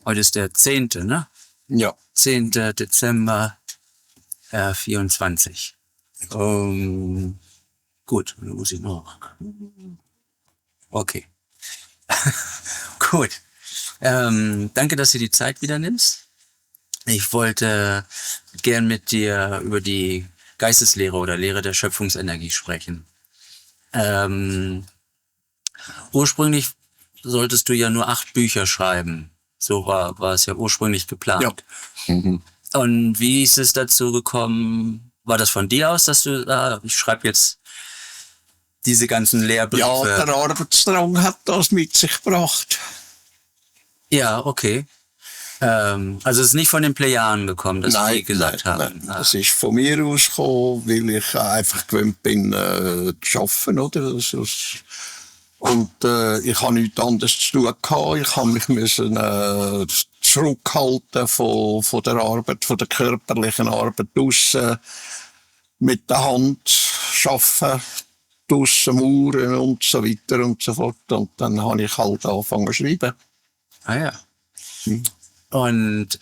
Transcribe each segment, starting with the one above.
Heute ist der 10., ne? Ja. 10. Dezember 24. Gut, dann muss ich noch. Okay. Gut. Danke, dass du die Zeit wieder nimmst. Ich wollte gern mit dir über die Geisteslehre oder Lehre der Schöpfungsenergie sprechen. Ursprünglich solltest du ja nur 8 Bücher schreiben. So war es ja ursprünglich geplant. Ja. Mhm. Und wie ist es dazu gekommen? War das von dir aus, dass du, ich schreibe jetzt diese ganzen Lehrbriefe? Ja, der Arbeitsdrang hat das mit sich gebracht. Ja, okay. Also es ist nicht von den Plejadern gekommen, dass die gesagt haben. Nein. Das ist von mir aus gekommen, weil ich einfach gewöhnt bin, zu arbeiten, oder? Und ich habe nichts anderes zu tun gehabt. Ich habe mich müssen zurückhalten von der Arbeit, von der körperlichen Arbeit draussen, mit der Hand arbeiten, draussen mauern und so weiter und so fort. Und dann habe ich halt angefangen zu schreiben. Ah ja. Und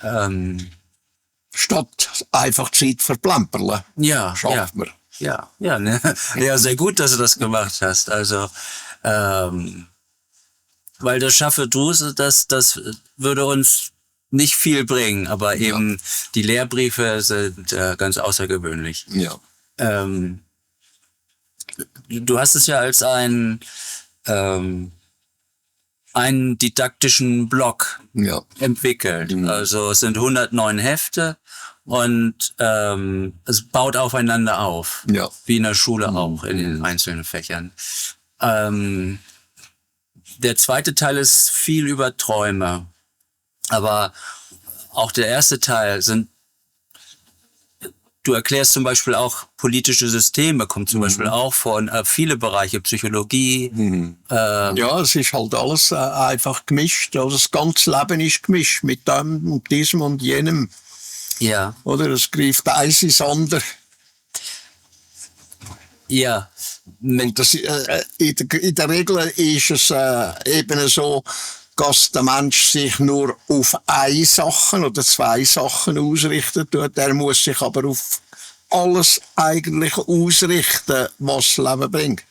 statt einfach Zeit verplempern. Ja, schafft man. Ja, ne? Ja, sehr gut, dass du das gemacht hast. Also, weil das schaffe du, das würde uns nicht viel bringen, aber eben die Lehrbriefe sind ganz außergewöhnlich. Ja. Du hast es ja als einen didaktischen Blog entwickelt. Mhm. Also es sind 109 Hefte und es baut aufeinander auf. Ja. Wie in der Schule auch, in den einzelnen Fächern. Der zweite Teil ist viel über Träume. Aber auch der erste Teil du erklärst zum Beispiel auch politische Systeme, kommt zum Beispiel auch von viele Bereiche, Psychologie. Ja, es ist halt alles einfach gemischt. Also das ganze Leben ist gemischt mit dem und diesem und jenem. Ja. Oder es greift eins ins andere. Ja. Und das, in der Regel ist es eben so, dass der Mensch sich nur auf eine Sache oder 2 Sachen ausrichten tut. Er muss sich aber auf alles eigentlich ausrichten, was das Leben bringt.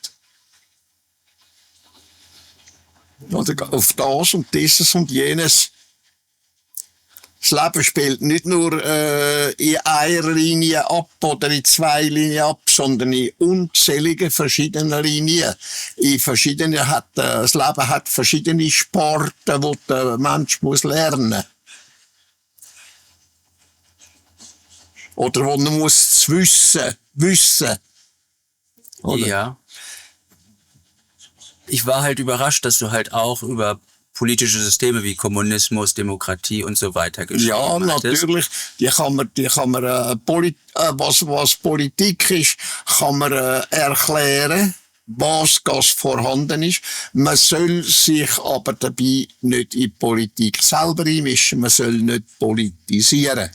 Oder auf das und dieses und jenes. Das Leben spielt nicht nur in einer Linie ab oder in 2 Linien ab, sondern in unzähligen verschiedenen Linien. Das Leben hat verschiedene Sparten, die der Mensch muss lernen. Oder wo man muss wissen. Oder? Ja. Ich war halt überrascht, dass du halt auch über politische Systeme wie Kommunismus, Demokratie und so weiter geschrieben Ja, hattest. natürlich. Was Politik ist, kann man erklären, was das vorhanden ist. Man soll sich aber dabei nicht in die Politik selber einmischen. Man soll nicht politisieren.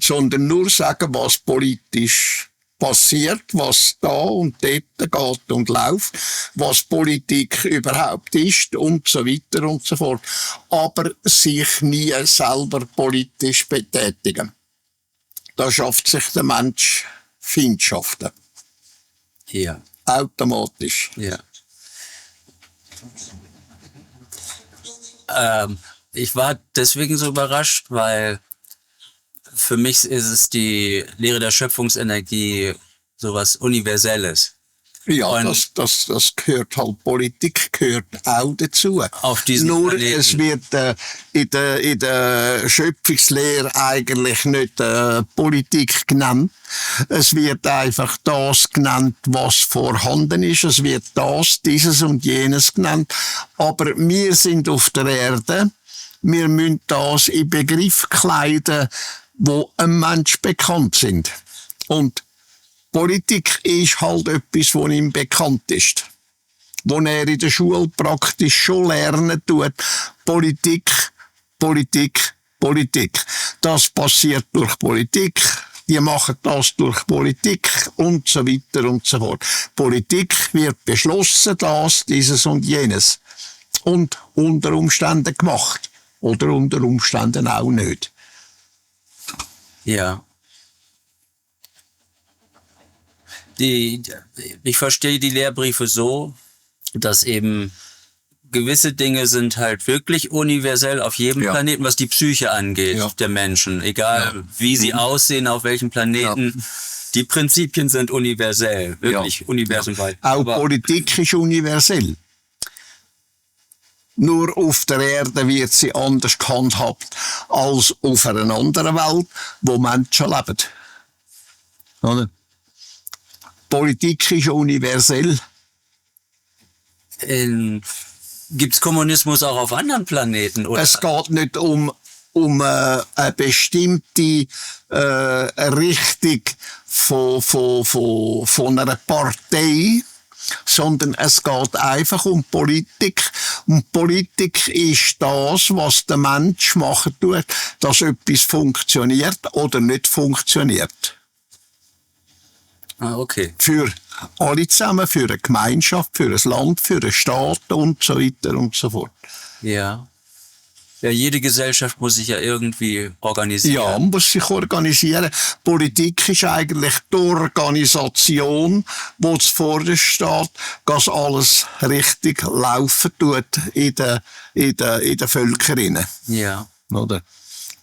Sondern nur sagen, was politisch passiert, was da und dort geht und läuft, was Politik überhaupt ist und so weiter und so fort. Aber sich nie selber politisch betätigen. Da schafft sich der Mensch Feindschaften. Ja. Automatisch. Ja. Ich war deswegen so überrascht, weil für mich ist es die Lehre der Schöpfungsenergie sowas Universelles. Ja, Und das gehört halt, Politik gehört auch dazu. Auf diesen Nur Planeten. es wird in der Schöpfungslehre eigentlich nicht Politik genannt. Es wird einfach das genannt, was vorhanden ist. Es wird dieses und jenes genannt. Aber wir sind auf der Erde. Wir müssen das in Begriff kleiden, wo einem Mensch bekannt sind. Und Politik ist halt etwas, was ihm bekannt ist. Wo er in der Schule praktisch schon lernen tut. Politik. Das passiert durch Politik. Die machen das durch Politik und so weiter und so fort. Politik wird beschlossen, dieses und jenes. Und unter Umständen gemacht. Oder unter Umständen auch nicht. Ja. Ich verstehe die Lehrbriefe so, dass eben gewisse Dinge sind halt wirklich universell auf jedem Planeten, was die Psyche angeht, der Menschen. Egal wie sie aussehen, auf welchem Planeten. Ja. Die Prinzipien sind universell, wirklich universumweit. Auch aber Politik ist universell. Nur auf der Erde wird sie anders gehandhabt als auf einer anderen Welt, wo Menschen leben. Oder? Politik ist universell. Gibt's Kommunismus auch auf anderen Planeten? Oder? Es geht nicht um eine bestimmte Richtung von einer Partei, sondern es geht einfach um Politik. Und Politik ist das, was der Mensch machen tut, dass etwas funktioniert oder nicht funktioniert. Ah, okay. Für alle zusammen, für eine Gemeinschaft, für ein Land, für einen Staat und so weiter und so fort. Ja. Ja, jede Gesellschaft muss sich ja irgendwie organisieren. Ja, muss sich organisieren. Politik ist eigentlich die Organisation, wo zuvorderst steht, dass alles richtig laufen tut in den Völkern. Ja. Oder?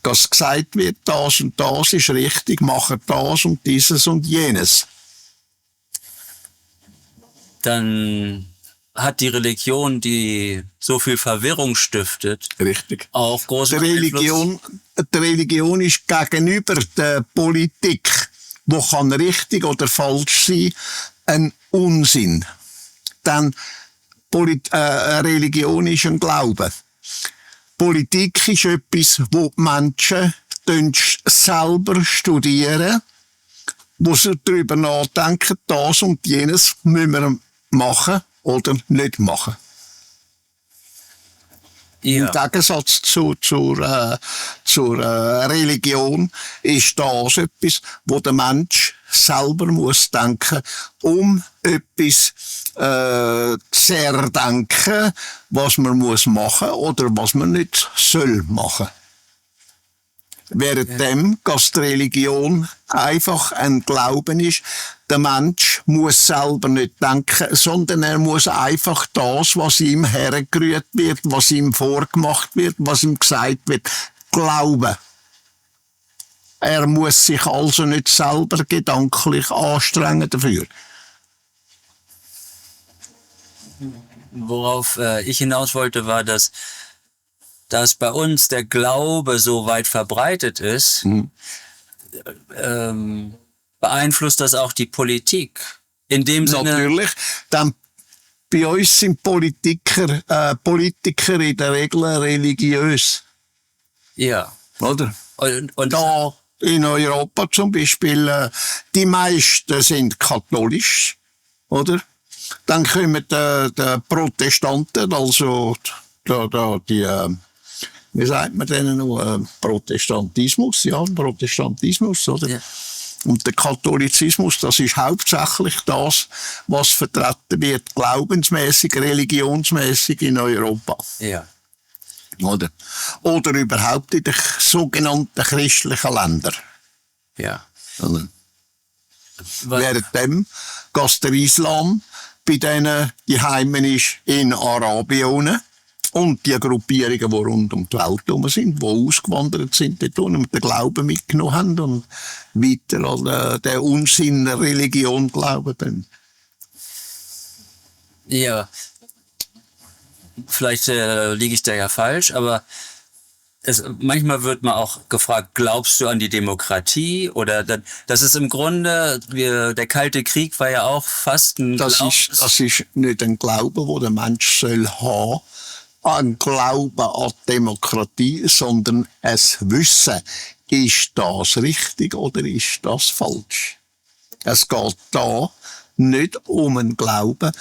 Dass gesagt wird, das und das ist richtig, machen das und dieses und jenes. Dann hat die Religion, die so viel Verwirrung stiftet, richtig, auch großen Einfluss. Die Religion ist gegenüber der Politik, wo kann richtig oder falsch sein, ein Unsinn. Denn Religion ist ein Glaube. Politik ist etwas, wo die Menschen selber studieren, wo sie darüber nachdenken, das und jenes müssen wir machen oder nicht machen. Ja. Im Gegensatz zur Religion ist das etwas, wo der Mensch selber muss denken, um etwas zu erdenken, was man muss machen oder was man nicht soll machen. Währenddem, dass die Religion einfach ein Glauben ist, der Mensch muss selber nicht denken, sondern er muss einfach das, was ihm hergerührt wird, was ihm vorgemacht wird, was ihm gesagt wird, glauben. Er muss sich also nicht selber gedanklich anstrengen dafür. Worauf ich hinaus wollte, war, dass bei uns der Glaube so weit verbreitet ist, beeinflusst das auch die Politik. In dem Sinne. Natürlich. Dann bei uns sind Politiker in der Regel religiös. Ja. Oder? Und da in Europa zum Beispiel, die meisten sind katholisch, oder? Dann kommen die Protestanten, also die wie sagt man denen noch? Protestantismus, oder? Ja. Und der Katholizismus, das ist hauptsächlich das, was vertreten wird, glaubensmäßig, religionsmäßig in Europa. Ja. Oder überhaupt in den sogenannten christlichen Ländern. Ja. Oder? Währenddem, dass der Islam bei denen die Heimen ist in Arabien und die Gruppierungen, die rund um die Welt herum sind, die ausgewandert sind, dort und den Glauben mitgenommen haben und weiter an den Unsinn der Religion glauben. Ja. Vielleicht liege ich da ja falsch, aber manchmal wird man auch gefragt, glaubst du an die Demokratie? Oder das ist im Grunde, der Kalte Krieg war ja auch fast ein Das ist nicht ein Glaube, wo der Mensch soll haben, ein Glauben an Demokratie, sondern ein Wissen, ist das richtig oder ist das falsch? Es geht da nicht um einen Glauben.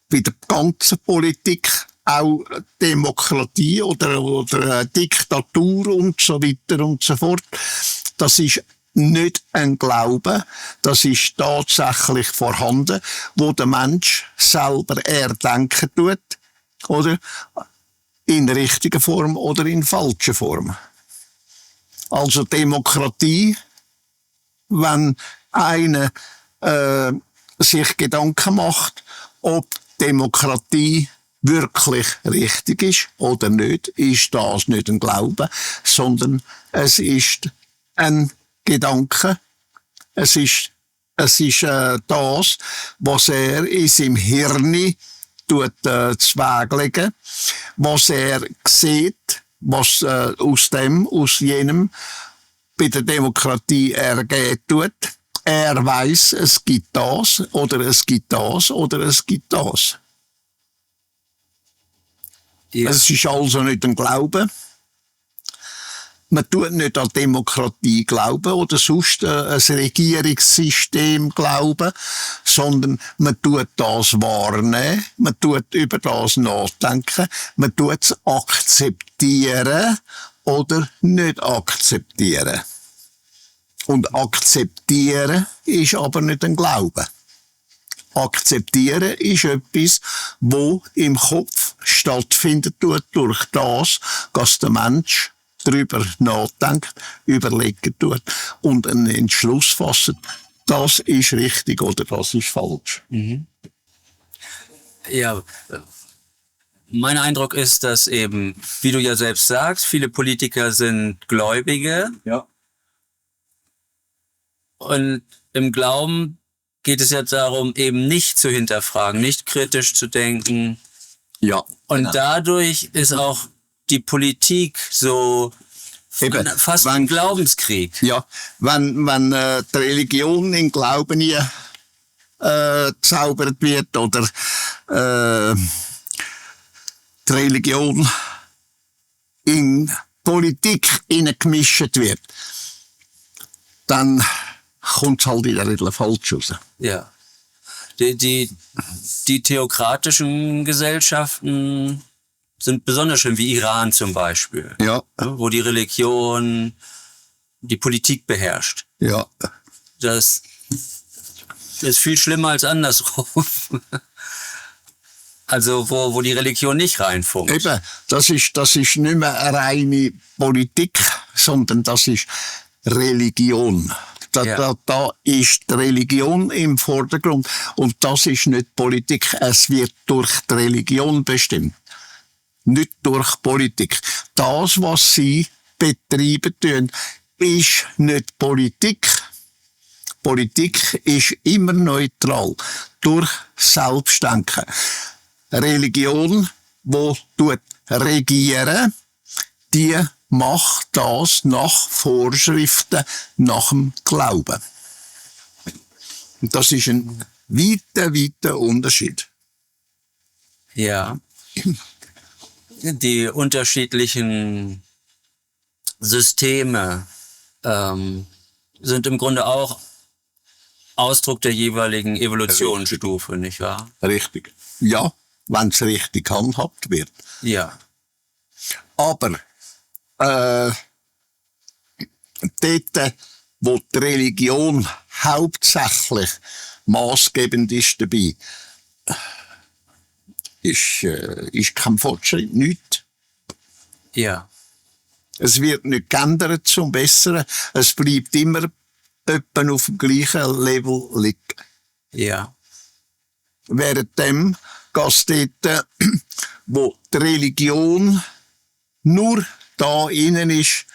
Bei der ganzen Politik, auch Demokratie oder Diktatur und so weiter und so fort, das ist nicht ein Glaube, das ist tatsächlich vorhanden, wo der Mensch selber erdenken tut, oder? in richtiger Form oder in falscher Form. Also Demokratie, wenn einer sich Gedanken macht, ob Demokratie wirklich richtig ist oder nicht, ist das nicht ein Glaube, sondern es ist ein Gedanke. Es ist das, was er in seinem Hirn zweglegen, was er sieht, was aus jenem bei der Demokratie ergehen tut. Er weiß, es gibt das oder es gibt das oder es gibt das. Ja. Es ist also nicht ein Glaube. Man tut nicht an Demokratie glauben oder sonst ein Regierungssystem glauben, sondern man tut das wahrnehmen, man tut über das nachdenken, man tut es akzeptieren oder nicht akzeptieren. Und akzeptieren ist aber nicht ein Glaube. Akzeptieren ist etwas, wo im Kopf stattfindet durch das, was der Mensch darüber nachdenkt, überlegen tut und einen Entschluss fasst, das ist richtig oder das ist falsch. Ja, mein Eindruck ist, dass eben, wie du ja selbst sagst, viele Politiker sind Gläubige. Ja. Und im Glauben geht es ja darum, eben nicht zu hinterfragen, nicht kritisch zu denken. Ja. Und genau. dadurch ist auch die Politik so Eben, fast ein Glaubenskrieg. Ja, wenn die Religion in Glauben gezaubert wird oder die Religion in Politik gemischt wird, dann kommt es halt in der Regel falsch raus. Ja. Die theokratischen Gesellschaften sind besonders schön, wie Iran zum Beispiel. Ja. Wo die Religion die Politik beherrscht. Ja. Das ist viel schlimmer als andersrum. Also wo die Religion nicht reinfunkt. Eben, das ist nicht mehr eine reine Politik, sondern das ist Religion. Da ist die Religion im Vordergrund und das ist nicht Politik. Es wird durch die Religion bestimmt, nicht durch Politik. Das, was sie betreiben tun, ist nicht Politik. Politik ist immer neutral, durch Selbstdenken. Religion, wo regieren, die macht das nach Vorschriften, nach dem Glauben. Und das ist ein weiter Unterschied. Ja. Die unterschiedlichen Systeme sind im Grunde auch Ausdruck der jeweiligen Evolutionsstufe, nicht wahr? Richtig. Ja, wenn es richtig gehandhabt wird. Ja. Aber dort, wo die Religion hauptsächlich maßgebend ist dabei, ist kein Fortschritt, nichts. Ja. Es wird nicht geändert zum Besseren. Es bleibt immer etwa auf dem gleichen Level liegen. Ja. Währenddem geht es dort, wo die Religion nur da innen ist,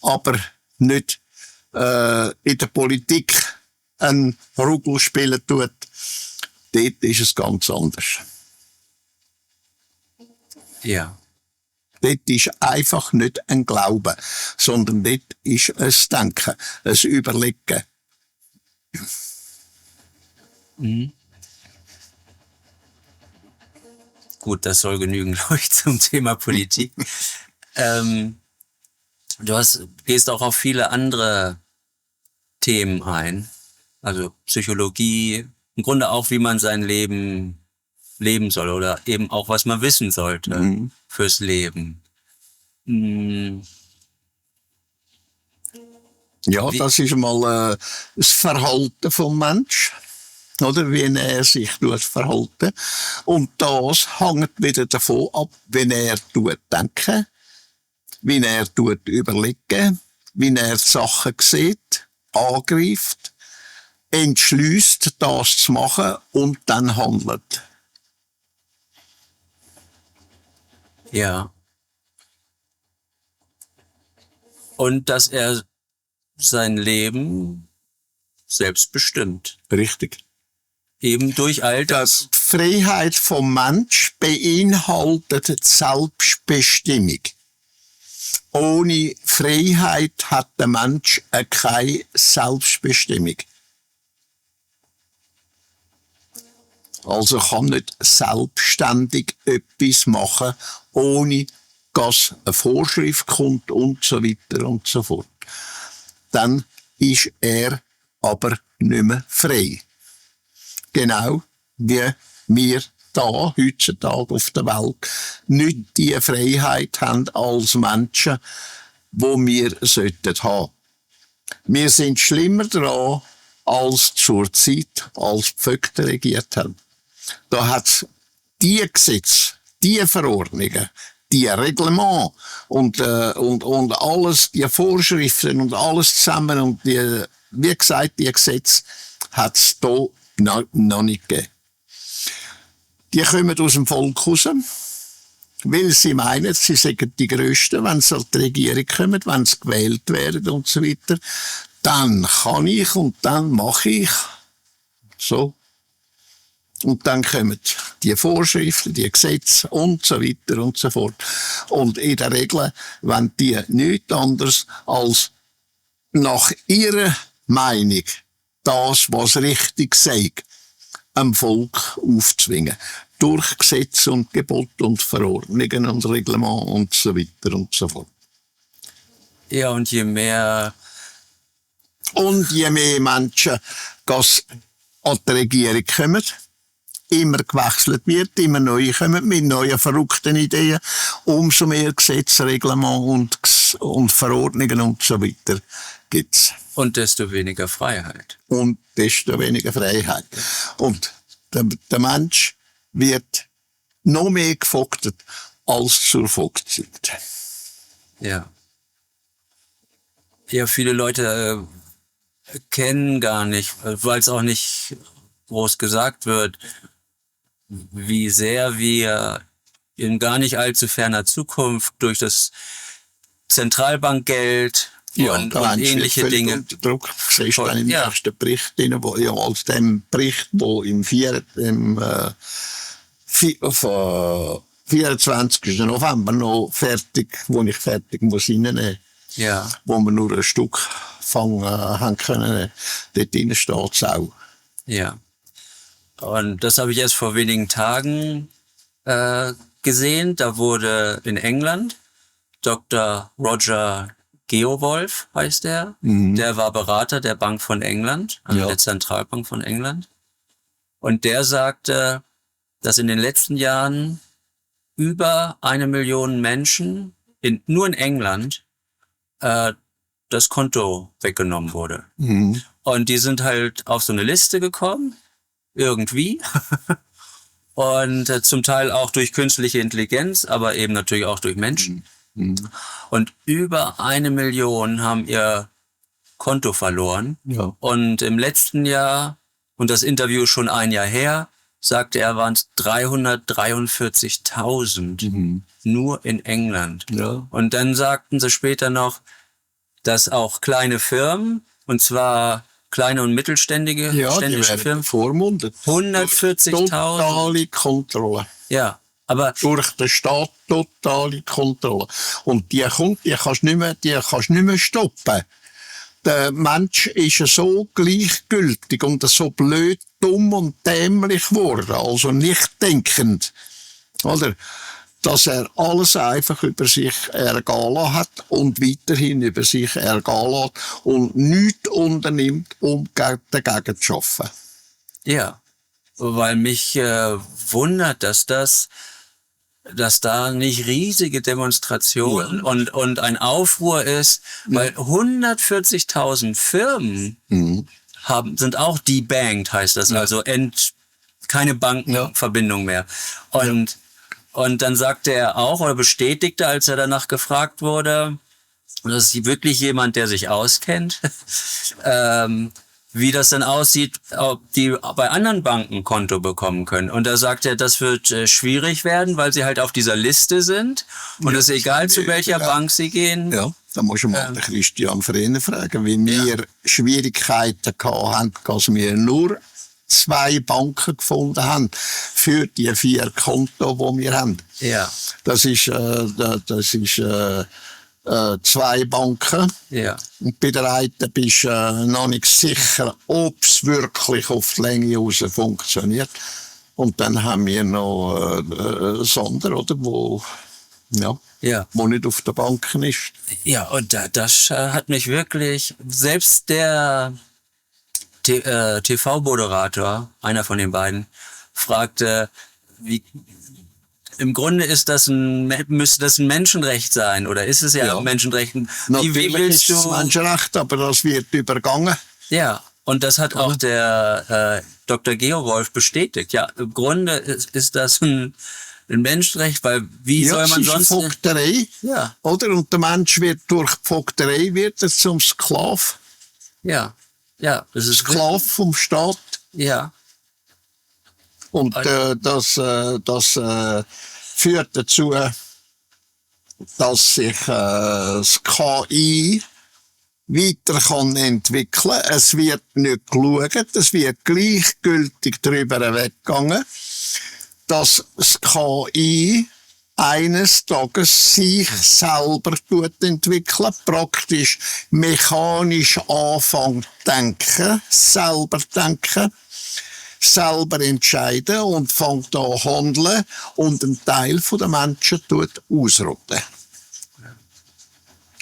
aber nicht in der Politik einen Rugel spielen tut, dort ist es ganz anders. Ja. Dort ist einfach nicht ein Glaube, sondern dort ist ein Denken, ein Überlegen. Mhm. Gut, das soll genügen, glaube ich, zum Thema Politik. Gehst auch auf viele andere Themen ein. Also Psychologie, im Grunde auch, wie man sein Leben leben soll oder eben auch, was man wissen sollte fürs Leben. Ja, das ist mal das Verhalten vom Mensch. oder, wie er sich verhalten. Und das hängt wieder davon ab, wie er denken, wie er überlegen, wie er die Sachen sieht, angreift, entschließt, das zu machen und dann handelt. Ja. Und dass er sein Leben selbst bestimmt. Richtig. Eben durch all das. Die Freiheit vom Mensch beinhaltet die Selbstbestimmung. Ohne Freiheit hat der Mensch keine Selbstbestimmung. Also kann nicht selbstständig etwas machen, ohne dass eine Vorschrift kommt und so weiter und so fort. Dann ist er aber nicht mehr frei. Genau wie wir da heutzutage auf der Welt nicht die Freiheit haben als Menschen, wo wir sollten haben. Wir sind schlimmer dran als zur Zeit, als die Vögte regiert haben. Da hat die Gesetze, die Verordnungen, die Reglement und alles, die Vorschriften und alles zusammen und die, wie gesagt, die Gesetze hat es da noch nicht gegeben. Die kommen aus dem Volk raus, weil sie meinen, sie seien die Grössten, wenn sie an die Regierung kommen, wenn sie gewählt werden und so weiter. Dann kann ich und dann mache ich. So. Und dann kommen die Vorschriften, die Gesetze und so weiter und so fort. Und in der Regel, wenn die nichts anderes als nach ihrer Meinung das, was richtig sei, am Volk aufzwingen. Durch Gesetze und Gebote und Verordnungen und Reglement und so weiter und so fort. Ja, und je mehr Menschen an die Regierung kommen, immer gewechselt wird, immer neue kommen mit neuen verrückten Ideen, umso mehr Gesetze, Reglement und Verordnungen und so weiter gibt's. und desto weniger Freiheit. Und desto weniger Freiheit. Und der Mensch wird noch mehr gefolgt als zur Volkszeit. Ja. Ja, viele Leute kennen gar nicht, weil es auch nicht groß gesagt wird, wie sehr wir in gar nicht allzu ferner Zukunft durch das Zentralbankgeld und ähnliche Dinge. Unter Druck. Siehst du im ersten Bericht, aus dem Bericht, wo im 24. November noch fertig, wo ich fertig muss reinnehmen. Ja. Wo wir nur ein Stück haben können. Dort drinnen steht es auch. Ja. Und das habe ich erst vor wenigen Tagen gesehen. Da wurde in England Dr. Roger Geowolf, heißt er. Der war Berater der Bank von England, also der Zentralbank von England. Und der sagte, dass in den letzten Jahren über 1 Million Menschen nur in England das Konto weggenommen wurde. Und die sind halt auf so eine Liste gekommen, irgendwie. Und zum Teil auch durch künstliche Intelligenz, aber eben natürlich auch durch Menschen. Und über 1 Million haben ihr Konto verloren. Ja. Und im letzten Jahr, und das Interview ist schon ein Jahr her, sagte er, waren es 343.000 nur in England. Ja. Und dann sagten sie später noch, dass auch kleine Firmen, und zwar kleine und mittelständige Firmen, vormundet. 140.000. Totale Kontrolle. Ja, aber durch den Staat totale Kontrolle. Und die kannst du nicht mehr stoppen. Der Mensch ist so gleichgültig und so blöd, dumm und dämlich geworden, also nicht denkend, oder? Dass er alles einfach über sich ergehen lassen hat und weiterhin über sich ergehen lässt und nichts unternimmt, um dagegen zu arbeiten. Ja, weil mich wundert, dass da nicht riesige Demonstrationen und ein Aufruhr ist, weil 140.000 Firmen sind auch debanked, heißt das. Also keine Bankenverbindung mehr. Und dann sagte er auch oder bestätigte, als er danach gefragt wurde, und das ist wirklich jemand, der sich auskennt, wie das dann aussieht, ob die bei anderen Banken Konto bekommen können. Und da sagt er, das wird schwierig werden, weil sie halt auf dieser Liste sind. Und es ist egal, zu welcher Bank sie gehen. Ja, da musst du mal den Christian Frehner fragen, wie wir Schwierigkeiten hatten, dass wir nur 2 Banken gefunden haben für die 4 Konten, die wir haben. Ja. Das ist 2 Banken. Ja. Und bei der einen bist du noch nicht sicher, ob es wirklich auf die Länge raus funktioniert. Und dann haben wir noch Sonder, oder, wo nicht auf der Bank ist. Ja, und das hat mich wirklich, selbst der TV-Moderator, einer von den beiden, fragte, im Grunde müsste das ein Menschenrecht sein, oder ist es ja ein Menschenrecht? Natürlich ist es ein Menschenrecht, aber das wird übergangen. Ja, und das hat auch der Dr. Geowolf bestätigt. Ja, im Grunde ist das ein Menschenrecht, weil soll man sonst... Ja, Vogterei, ja. Oder? Und der Mensch wird durch die Vogterei zum Sklav. Ja, ja. Das ist Sklav vom Staat. Ja. Und das führt dazu, dass sich das KI weiter kann entwickeln. Es wird nicht geschaut, es wird gleichgültig darüber weggegangen, dass das KI eines Tages sich selber entwickeln, praktisch mechanisch anfängt denken, selber denken, selber entscheiden und fängt an handeln und einen Teil der Menschen ausrotten.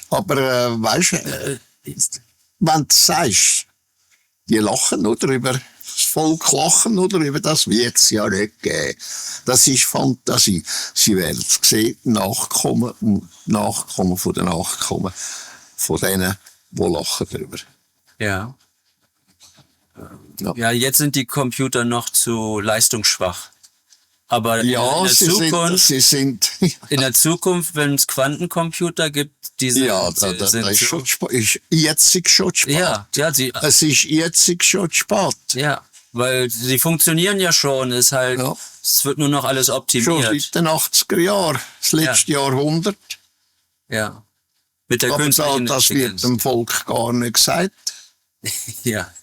Aber weißt du, wenn du sagst, die lachen nur darüber, das Volk lachen nur darüber, das wird es ja nicht geben. Das ist Fantasie. Sie werden es sehen, Nachkommen und Nachkommen von den Nachkommen von denen, die lachen darüber. Ja. Ja, jetzt sind die Computer noch zu leistungsschwach. Aber in der Zukunft, wenn es Quantencomputer gibt, ist jetzt schon spät. Es ist jetzt schon spät. Ja, weil sie funktionieren ja schon, es wird nur noch alles optimiert. Schon seit den 80er Jahren, das letzte Jahrhundert. Ja. Mit der Aber künstlichen das wird dem Volk gar nicht gesagt. Ja.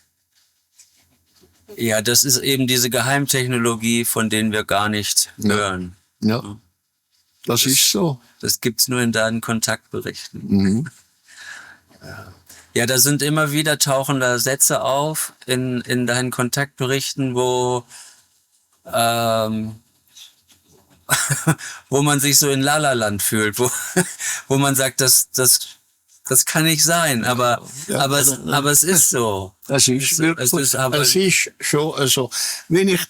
Ja, das ist eben diese Geheimtechnologie, von denen wir gar nichts hören. Ja, das ist so. Das gibt's nur in deinen Kontaktberichten. Mhm. Ja, da sind immer wieder tauchen da Sätze auf in deinen Kontaktberichten, wo wo man sich so in La-La-Land fühlt, wo man sagt, das kann nicht sein, aber es ist so. Es ist wirklich, es ist schon so. Wie ich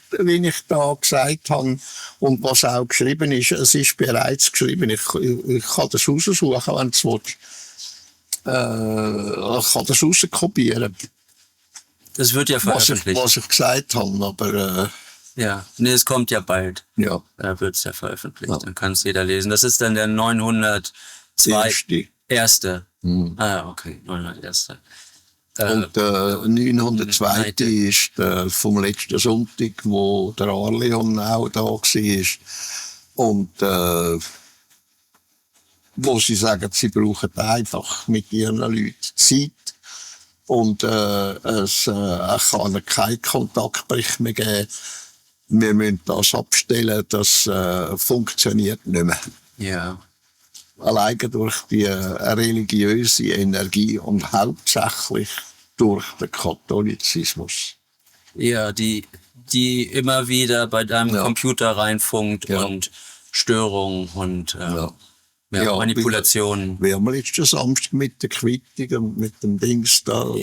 da gesagt habe und was auch geschrieben ist, es ist bereits geschrieben. Ich kann das raussuchen, wenn du es willst. Ich kann das rauskopieren. Das wird ja veröffentlicht. Was ich gesagt habe, aber... ja, nee, es kommt ja bald. Ja. Da wird es ja veröffentlicht, dann kann es jeder lesen. Das ist dann der 902. Erste. Mhm. Ah, okay, 901. Und 902. ist vom letzten Sonntag, wo der Arleon auch da war. Und wo sie sagen, sie brauchen einfach mit ihren Leuten Zeit. Und es kann keinen Kontaktbericht mehr geben. Wir müssen das abstellen, das funktioniert nicht mehr. Ja. Alleine durch die religiöse Energie und hauptsächlich durch den Katholizismus. Ja, die immer wieder bei deinem Computer reinfunkt und Störungen und Manipulationen. Wir haben letzten Samstag mit der Quittung und mit dem Dings da.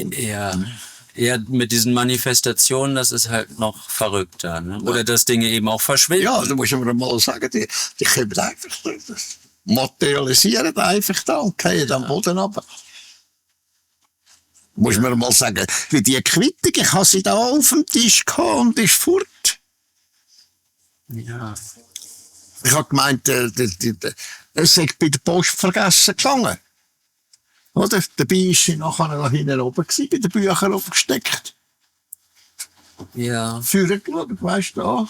Ja, mit diesen Manifestationen, das ist halt noch verrückter. Ne? Oder dass Dinge eben auch verschwinden. Ja, da muss man mal sagen, die kommen einfach, das materialisieren einfach da und gehen am Boden runter. Muss man mal sagen, wie die Quittung, ich habe sie da auf dem Tisch gehabt und ist fort. Ja. Ich habe gemeint, es sei bei der Post vergessen gegangen. Oder? Dabei ist sie nachher da hinten oben gewesen, bei den Büchern oben gesteckt. Ja. Führer geschaut, weißt du, da.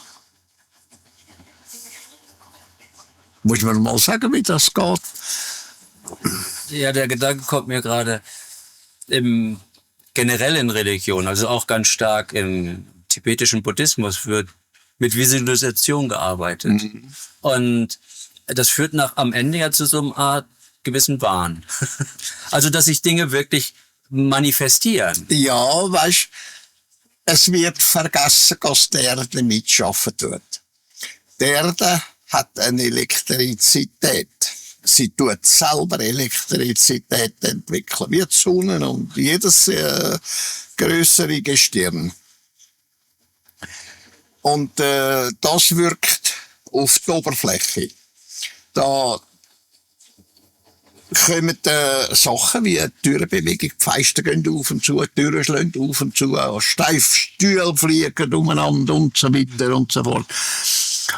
Muss man mal sagen, wie das geht. Ja, der Gedanke kommt mir gerade generell in Religion, also auch ganz stark im tibetischen Buddhismus wird mit Visualisation gearbeitet. Und das führt am Ende ja zu so einer Art gewissen Wahn. Also, dass sich Dinge wirklich manifestieren. Ja, weißt, es wird vergessen, dass die Erde mitschaffen tut. Die Erde hat eine Elektrizität. Sie tut selber Elektrizität entwickeln, wie die Sonne und jedes größere Gestirn. Und das wirkt auf die Oberfläche. Da kommen Sachen wie eine Türenbewegung, die Fenster gehen auf und zu, die Türen schlagen auf und zu, Stühle fliegen umeinander und so weiter und so fort.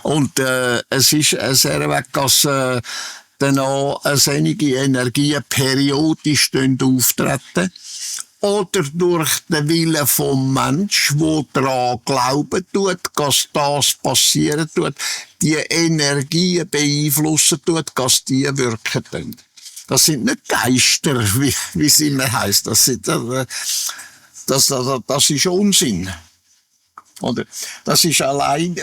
Und es ist sehr weg, dass dann auch einige Energien periodisch auftreten. Oder durch den Willen vom Mensch, der daran glauben tut, dass das passieren tut, die Energien beeinflussen tut, dass die wirken tun. Das sind nicht Geister, wie es immer heisst. Das ist Unsinn. Oder? Das ist alleine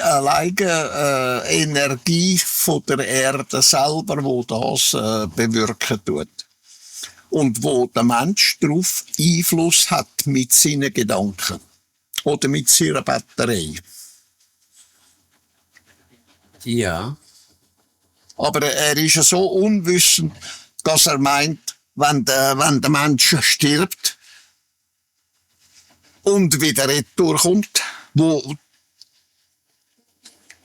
Energie von der Erde selber, wo das bewirken tut. Und wo der Mensch darauf Einfluss hat mit seinen Gedanken. Oder mit seiner Batterie. Ja. Aber er ist ja so unwissend, dass er meint, wenn der Mensch stirbt und wieder retour kommt, wo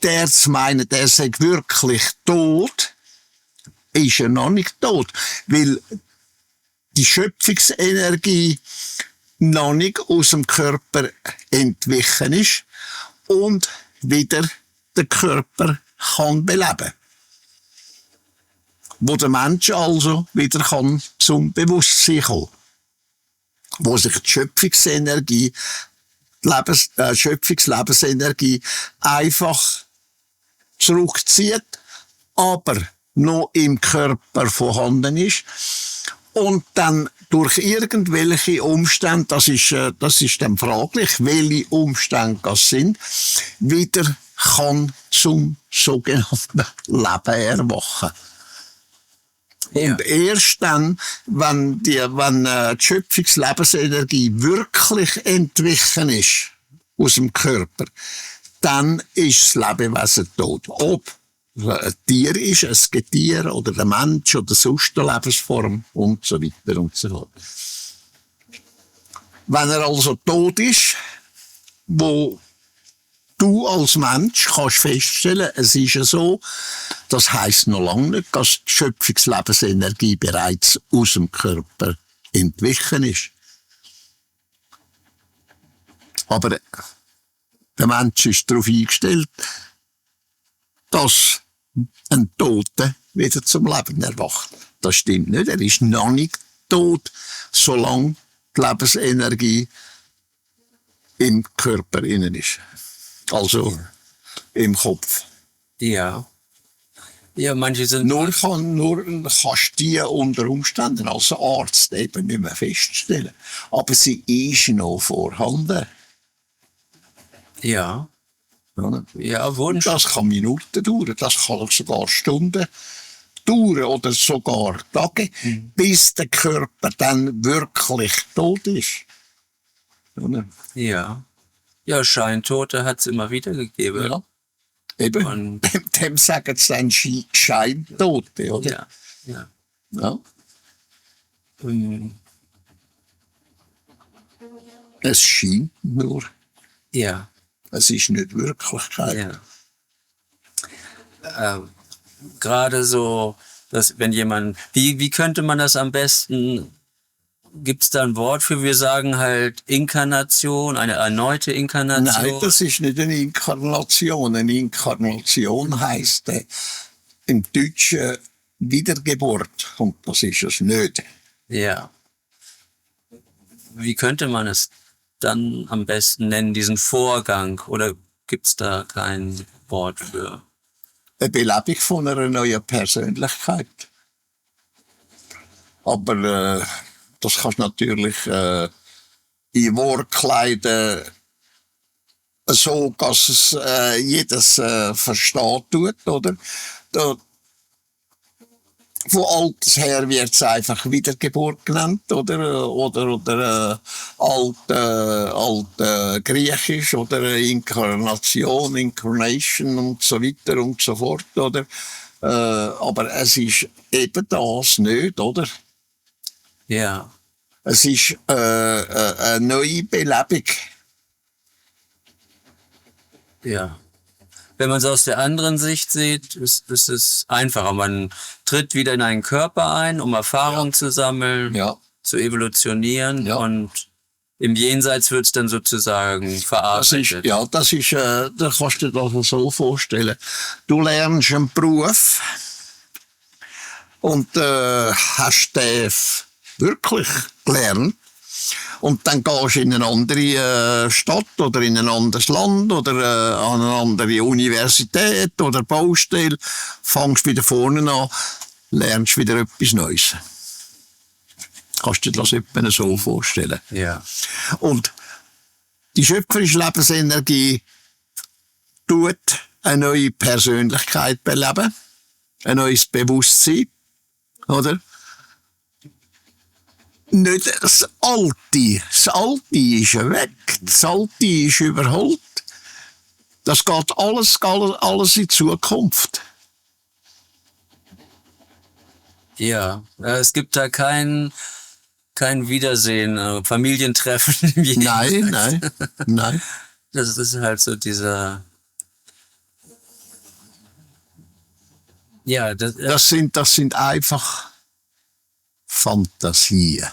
der meint, er sei wirklich tot, ist er noch nicht tot. Weil die Schöpfungsenergie noch nicht aus dem Körper entwichen ist und wieder den Körper kann beleben. Wo der Mensch also wieder kann zum Bewusstsein kommen. Wo sich die Schöpfungsenergie, Schöpfungslebensenergie einfach zurückzieht, aber noch im Körper vorhanden ist und dann durch irgendwelche Umstände, das ist dann fraglich, welche Umstände das sind, wieder kann zum sogenannten Leben erwachen. Ja. Und erst dann, wenn die Schöpfungslebensenergie wirklich entwichen ist aus dem Körper, dann ist das Lebewesen tot. Ob ein Tier ist, ein Getier oder der Mensch oder sonst eine Lebensform und so weiter und so fort. Wenn er also tot ist, wo du als Mensch kannst feststellen, es ist ja so, das heisst noch lange nicht, dass die Schöpfungslebensenergie bereits aus dem Körper entwichen ist. Aber der Mensch ist darauf eingestellt, dass ein Toter wieder zum Leben erwacht. Das stimmt nicht, er ist noch nicht tot, solange die Lebensenergie im Körper innen ist. Also im Kopf. Ja. Ja, manche sind... Nur kannst du die unter Umständen als Arzt eben nicht mehr feststellen. Aber sie ist noch vorhanden. Ja. Oder? Ja, Wunsch. Das kann Minuten dauern, das kann sogar Stunden dauern oder sogar Tage, bis der Körper dann wirklich tot ist. Oder? Ja. Ja, Scheintote hat es immer wieder gegeben. Ja. Eben, Und dem sagen sie dann Scheintote, oder? ja, ja. Ja. Ähm, Es scheint nur, ja, es ist nicht Wirklichkeit. ja. Gerade so, dass wenn jemand, wie könnte man das am besten Gibt's da ein Wort für? Wir sagen halt Inkarnation, eine erneute Inkarnation. Nein, das ist nicht eine Inkarnation. Eine Inkarnation heisst im Deutschen Wiedergeburt. Und das ist es nicht. Ja. Wie könnte man es dann am besten nennen, diesen Vorgang? Oder gibt's da kein Wort für? Eine Belebung von einer neuen Persönlichkeit. Aber das kannst du natürlich in Worte kleiden, so dass es jedes verstehen tut, oder? Da, von alters her wird es einfach Wiedergeburt genannt, oder alte Griechisch, oder Inkarnation, Incarnation und so weiter und so fort, oder? Aber es ist eben das nicht, oder? Ja. Es ist eine neue Belebung. Ja. Wenn man es aus der anderen Sicht sieht, ist es einfacher. Man tritt wieder in einen Körper ein, um Erfahrung zu sammeln, Ja. zu evolutionieren Ja. und im Jenseits wird es dann sozusagen verarbeitet. Da kannst du dir das so vorstellen. Du lernst einen Beruf und hast den wirklich gelernt. Und dann gehst du in eine andere Stadt oder in ein anderes Land oder an eine andere Universität oder Baustelle, fängst wieder vorne an, lernst wieder etwas Neues. Kannst du dir das etwa so vorstellen? Ja. Und die schöpferische Lebensenergie tut eine neue Persönlichkeit beleben, ein neues Bewusstsein, oder? Nicht das Alte. Das Alte ist weg. Das Alte ist überholt. Das geht alles in Zukunft. Ja. Es gibt da kein Wiedersehen, Familientreffen im Jenseits. Nein. Das ist halt so dieser. Ja, Das sind einfach Fantasien.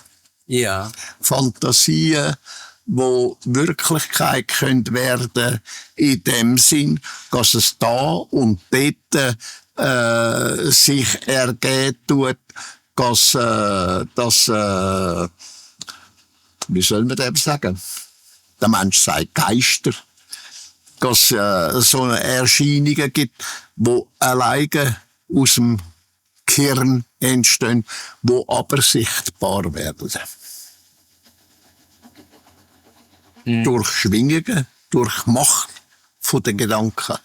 Ja. Fantasien, wo Wirklichkeit können werden, in dem Sinn, dass es da und dort sich ergeben tut, dass wie soll man dem sagen? Der Mensch sagt Geister, dass so eine Erscheinungen gibt, wo alleine aus dem Gehirn entstehen, wo aber sichtbar werden. Durch Schwingungen, durch Macht von den Gedanken.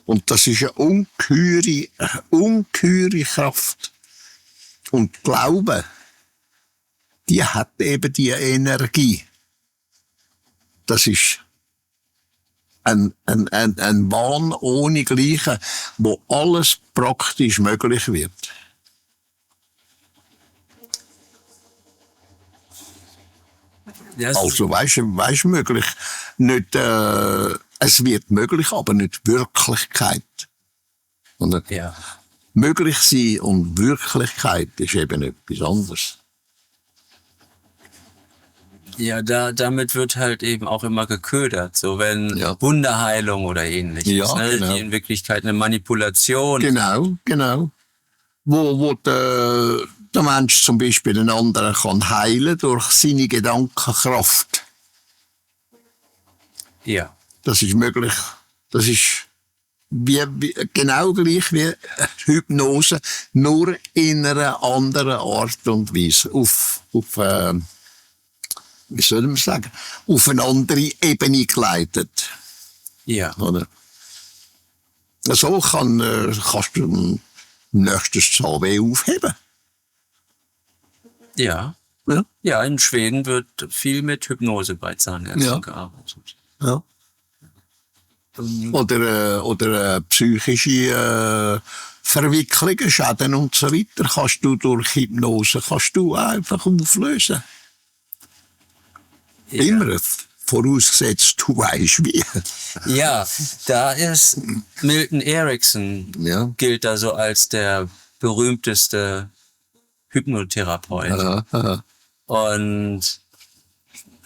Und das ist eine ungeheure Kraft. Und Glaube, die hat eben die Energie. Das ist ein Wahn ohne Gleichen, wo alles praktisch möglich wird. Ja, Also, weisst möglich. Nicht, es wird möglich, aber nicht Wirklichkeit. Und ja. möglich sein und Wirklichkeit ist eben etwas anderes. Ja, damit wird halt eben auch immer geködert, so wenn Ja. Wunderheilung oder ähnliches, Ja, ne? genau. Die in Wirklichkeit eine Manipulation. Genau. Wo der Mensch zum Beispiel einen anderen kann heilen durch seine Gedankenkraft. Ja. Das ist möglich. Das ist genau gleich wie Hypnose, nur in einer anderen Art und Weise. Wie soll man sagen? Auf eine andere Ebene geleitet. Ja. Oder? So kannst du im nächsten Zahnweh aufheben. Ja. Ja. Ja, in Schweden wird viel mit Hypnose bei Zahnärzten Ja. gearbeitet. Ja. Oder psychische Verwicklungen, Schäden und so weiter kannst du durch Hypnose einfach auflösen. Ja. Immer vorausgesetzt, du weißt wie. Ja, da ist Milton Erickson, Ja. gilt da so als der berühmteste Hypnotherapeut. Aha. Und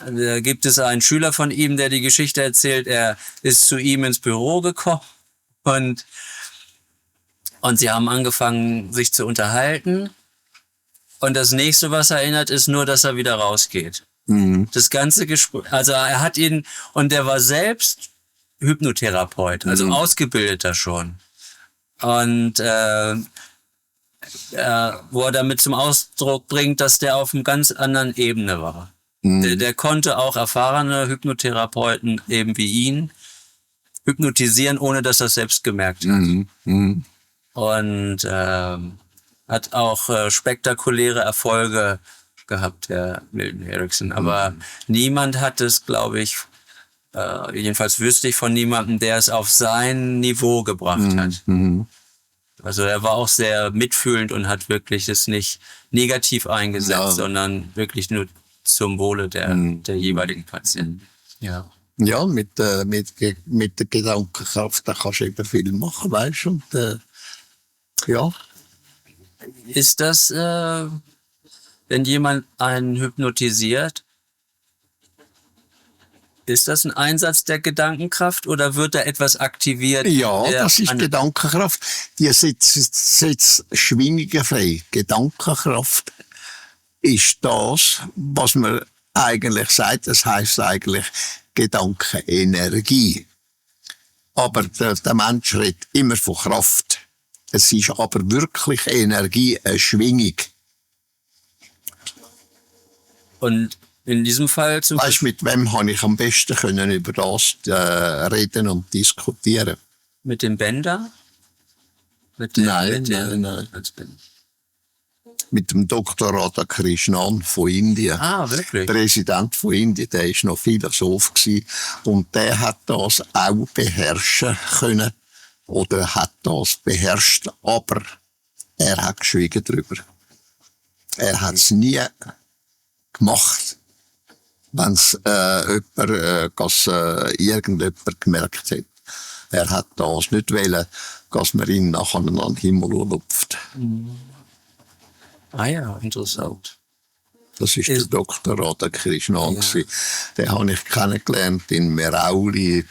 da gibt es einen Schüler von ihm, der die Geschichte erzählt, er ist zu ihm ins Büro gekommen und sie haben angefangen, sich zu unterhalten. Und das nächste, was er erinnert, ist nur, dass er wieder rausgeht. Das ganze Gespräch, also er hat ihn, und der war selbst Hypnotherapeut, also ausgebildeter schon. Und wo er damit zum Ausdruck bringt, dass der auf einer ganz anderen Ebene war. Der konnte auch erfahrene Hypnotherapeuten eben wie ihn hypnotisieren, ohne dass er es selbst gemerkt hat. Und hat auch spektakuläre Erfolge gehabt, der Milton Erickson. Aber niemand hat es, glaube ich, jedenfalls wüsste ich von niemandem, der es auf sein Niveau gebracht hat. Also er war auch sehr mitfühlend und hat wirklich es nicht negativ eingesetzt, sondern wirklich nur zum Wohle der jeweiligen Patienten. Ja. Ja, mit der Gedankenkraft, da kannst du eben viel machen, weißt du? Und ja. Ist das, wenn jemand einen hypnotisiert, ist das ein Einsatz der Gedankenkraft oder wird da etwas aktiviert? Ja, das ist Gedankenkraft. Die setzt Schwingungen frei. Gedankenkraft ist das, was man eigentlich sagt. Das heisst eigentlich Gedankenenergie. Aber der Mensch redet immer von Kraft. Es ist aber wirklich Energie, eine Schwingung. Und in diesem Fall zum Weißt, mit wem habe ich am besten können über das reden und diskutieren? Mit dem Bender? Nein. Mit dem Dr. Radhakrishnan von Indien. Ah, wirklich? Präsident von Indien, der war noch Philosoph gewesen, und der hat das auch beherrschen können. Oder hat das beherrscht, aber er hat geschwiegen darüber. Er hat es nie gemacht, wenn es irgendjemand gemerkt hat. Er hat das nicht wollen, dass man ihn nachher an den Himmel lupft. Ah ja, interessant. Das ist der Dr. Radhakrishnan. Ja. Den habe ich kennengelernt in Merauli,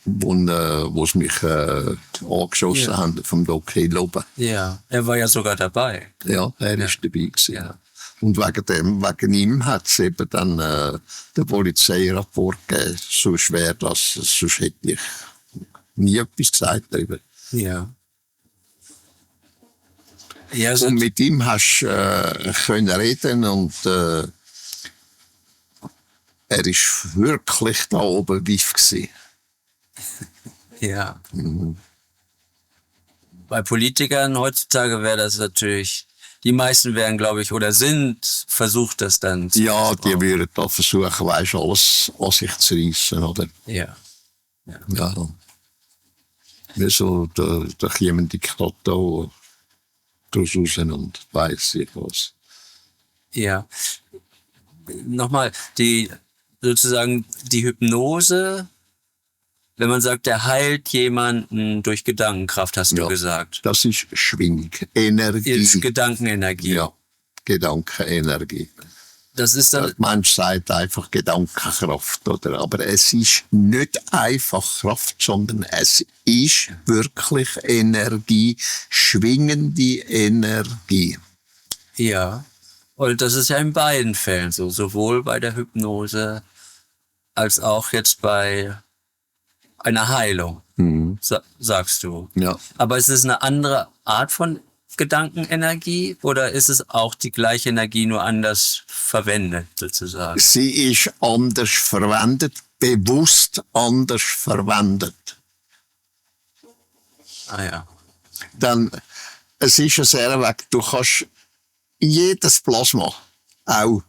wo sie mich angeschossen haben vom Doc Hill oben. Ja, er war ja sogar dabei. Ja, er ist dabei gewesen. Ja. Und wegen ihm hat es eben dann den Polizeirapport gegeben. So schwer, sonst hätte ich nie etwas gesagt darüber. Ja. Und mit ihm hast du können reden und er ist wirklich da oben wief gewesen. Ja. Bei Politikern heutzutage wäre das natürlich, die meisten wären, glaube ich, oder sind versucht, das dann zu Ja, die würden da versuchen, weißt, alles an sich zu reissen, oder? Ja. Ja. Wie so, da kommen Diktator draus raus und weiss ich was. Ja. Nochmal, sozusagen die Hypnose, wenn man sagt, der heilt jemanden durch Gedankenkraft, hast du gesagt. Das ist Schwingung, Energie. Ist Gedankenenergie. Ja, Gedankenenergie. Das ist dann. Der Mensch sagt einfach Gedankenkraft, oder? Aber es ist nicht einfach Kraft, sondern es ist wirklich Energie, schwingende Energie. Ja. Und das ist ja in beiden Fällen so, sowohl bei der Hypnose als auch jetzt bei einer Heilung, sagst du. Ja. Aber ist es eine andere Art von Gedankenenergie oder ist es auch die gleiche Energie, nur anders verwendet, sozusagen? Sie ist anders verwendet, bewusst anders verwendet. Ah ja. Dann, es ist ein sehr Weg, du kannst jedes Plasma, auch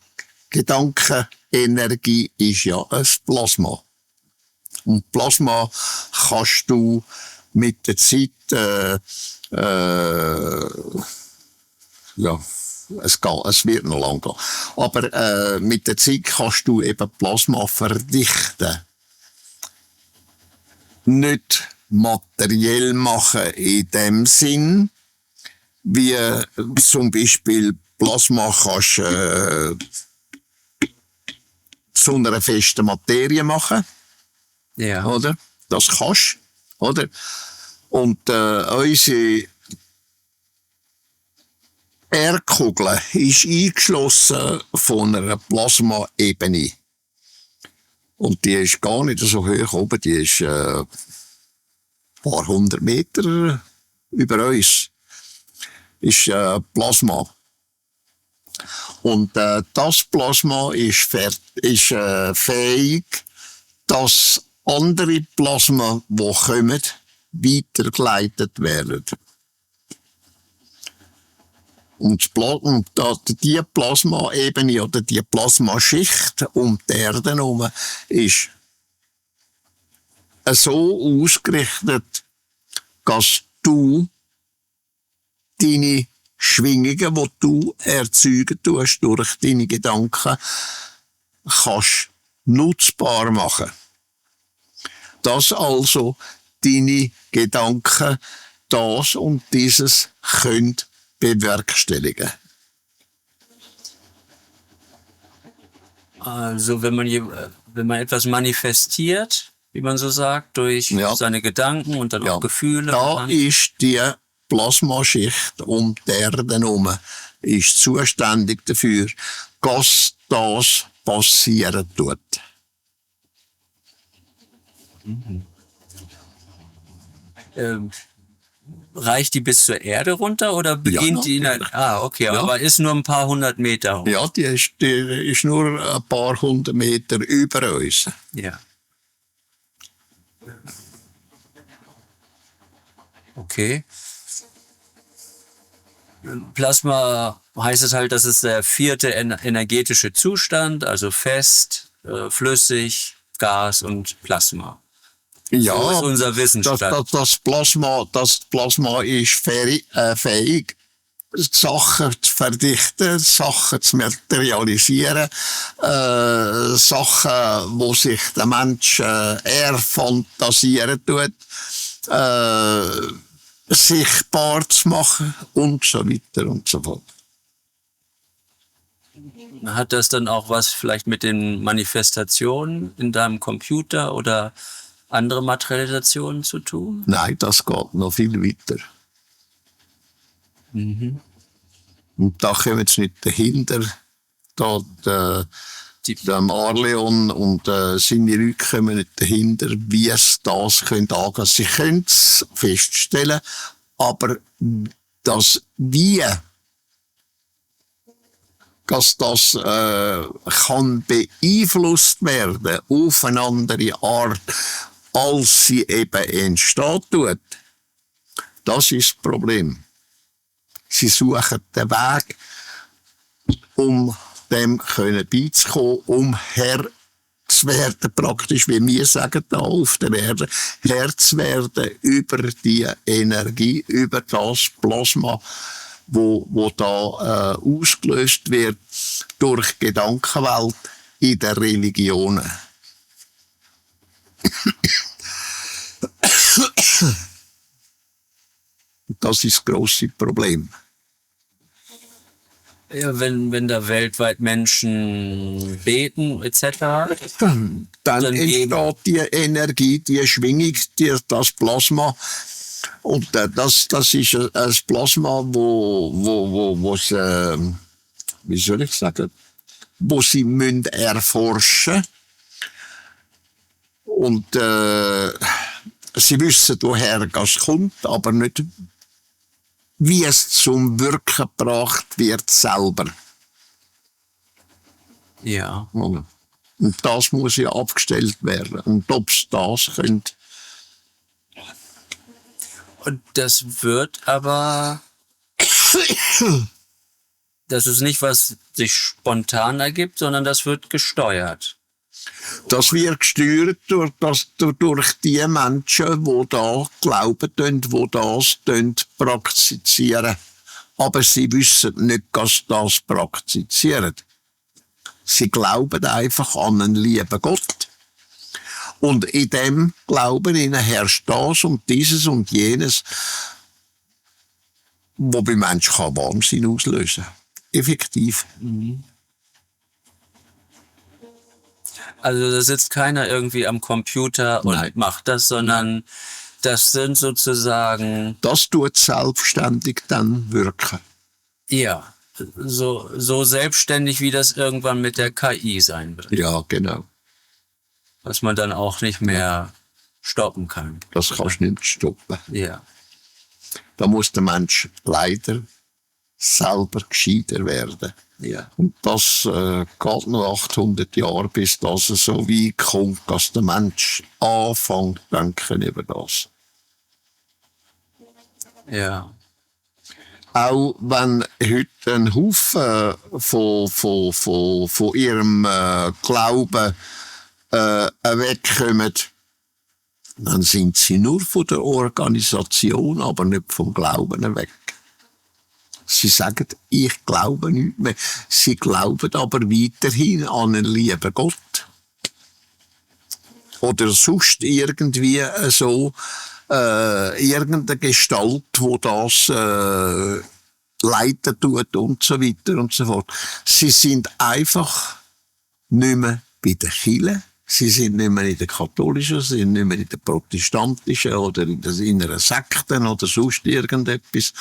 Gedankenenergie ist ja ein Plasma. Und Plasma kannst du mit der Zeit, es wird noch lang gehen. Aber mit der Zeit kannst du eben Plasma verdichten. Nicht materiell machen in dem Sinn, wie zum Beispiel Plasma kannst zu einer festen Materie machen, Ja. oder? Das kannst, oder? Und unsere Erdkugel ist eingeschlossen von einer Plasmaebene. Und die ist gar nicht so hoch oben, die ist ein paar hundert Meter über uns. Ist Plasma. Und das Plasma ist fähig, dass andere Plasma, die kommen, weitergeleitet werden. Und die Plasmaebene oder die Plasmaschicht um die Erde herum ist so ausgerichtet, dass du deine Schwingungen, die du erzeugen tust durch deine Gedanken, kannst nutzbar machen. Dass also deine Gedanken das und dieses können bewerkstelligen. Also wenn man etwas manifestiert, wie man so sagt, durch seine Gedanken und dann auch Gefühle. Da ist die Plasmaschicht um die Erde herum ist zuständig dafür, dass das passieren tut. Reicht die bis zur Erde runter oder beginnt die? Okay, aber ist nur ein paar hundert Meter hoch. Ja, die ist nur ein paar hundert Meter über uns. Ja. Okay. Plasma heißt es halt, das ist der 4. energetische Zustand, also fest, flüssig, Gas und Plasma. Ja, so ist unser Wissensstand. Das Plasma ist fähig, Sachen zu verdichten, Sachen zu materialisieren, Sachen, wo sich der Mensch erfantasieren tut, sichtbar zu machen und so weiter und so fort. Hat das dann auch was vielleicht mit den Manifestationen in deinem Computer oder andere Materialisationen zu tun? Nein, das geht noch viel weiter. Mhm. Und da kommen jetzt nicht dahinter, der Marleon und seine Leute kommen nicht dahinter, wie es das angehen können. Sie können es feststellen, aber das Wie, dass das kann beeinflusst werden auf eine andere Art, als sie eben entsteht tut, das ist das Problem. Sie suchen den Weg, um dem beizukommen, um Herr zu werden, praktisch, wie wir sagen, da auf der Erde, Herr zu werden über die Energie, über das Plasma, wo da ausgelöst wird durch die Gedankenwelt in den Religionen. Das ist das grosse Problem. Ja, wenn da weltweit Menschen beten etc., dann entsteht die Energie, die Schwingung, das Plasma. Und das ist ein Plasma, wo wie soll ich sagen, wo sie müssen erforschen. Und sie wissen, woher das kommt, aber nicht, wie es zum Wirken gebracht wird selber. ja. Und das muss ja abgestellt werden. Und ob es das könnte. Und das wird aber, das ist nicht, was sich spontan ergibt, sondern das wird gesteuert. Das wird gesteuert durch die Menschen, die da glauben, die das praktizieren. Aber sie wissen nicht, dass das praktizieren. Sie glauben einfach an einen lieben Gott. Und in dem Glauben ihnen herrscht das und dieses und jenes, wo bei Menschen Wahnsinn auslösen kann. effektiv. Also da sitzt keiner irgendwie am Computer und Nein. macht das, sondern das sind sozusagen, Das tut selbstständig dann wirken. ja, so selbstständig, wie das irgendwann mit der KI sein wird. Ja, genau. Was man dann auch nicht mehr stoppen kann. Das kannst du nicht stoppen. Ja. Da muss der Mensch leider selber gescheiter werden. Ja. Und das geht noch 800 Jahre, bis das so weit kommt, dass der Mensch anfängt zu denken über das. Ja. Auch wenn heute ein Haufen von ihrem Glauben wegkommen, dann sind sie nur von der Organisation, aber nicht vom Glauben weg. Sie sagen, ich glaube nicht mehr. Sie glauben aber weiterhin an einen lieben Gott. Oder sonst irgendwie so irgendeine Gestalt, wo das leiten tut und so weiter und so fort. Sie sind einfach nicht mehr bei der Kirche. Sie sind nicht mehr in der katholischen, sie sind nicht mehr in der protestantischen oder in einer Sekte oder sonst irgendetwas.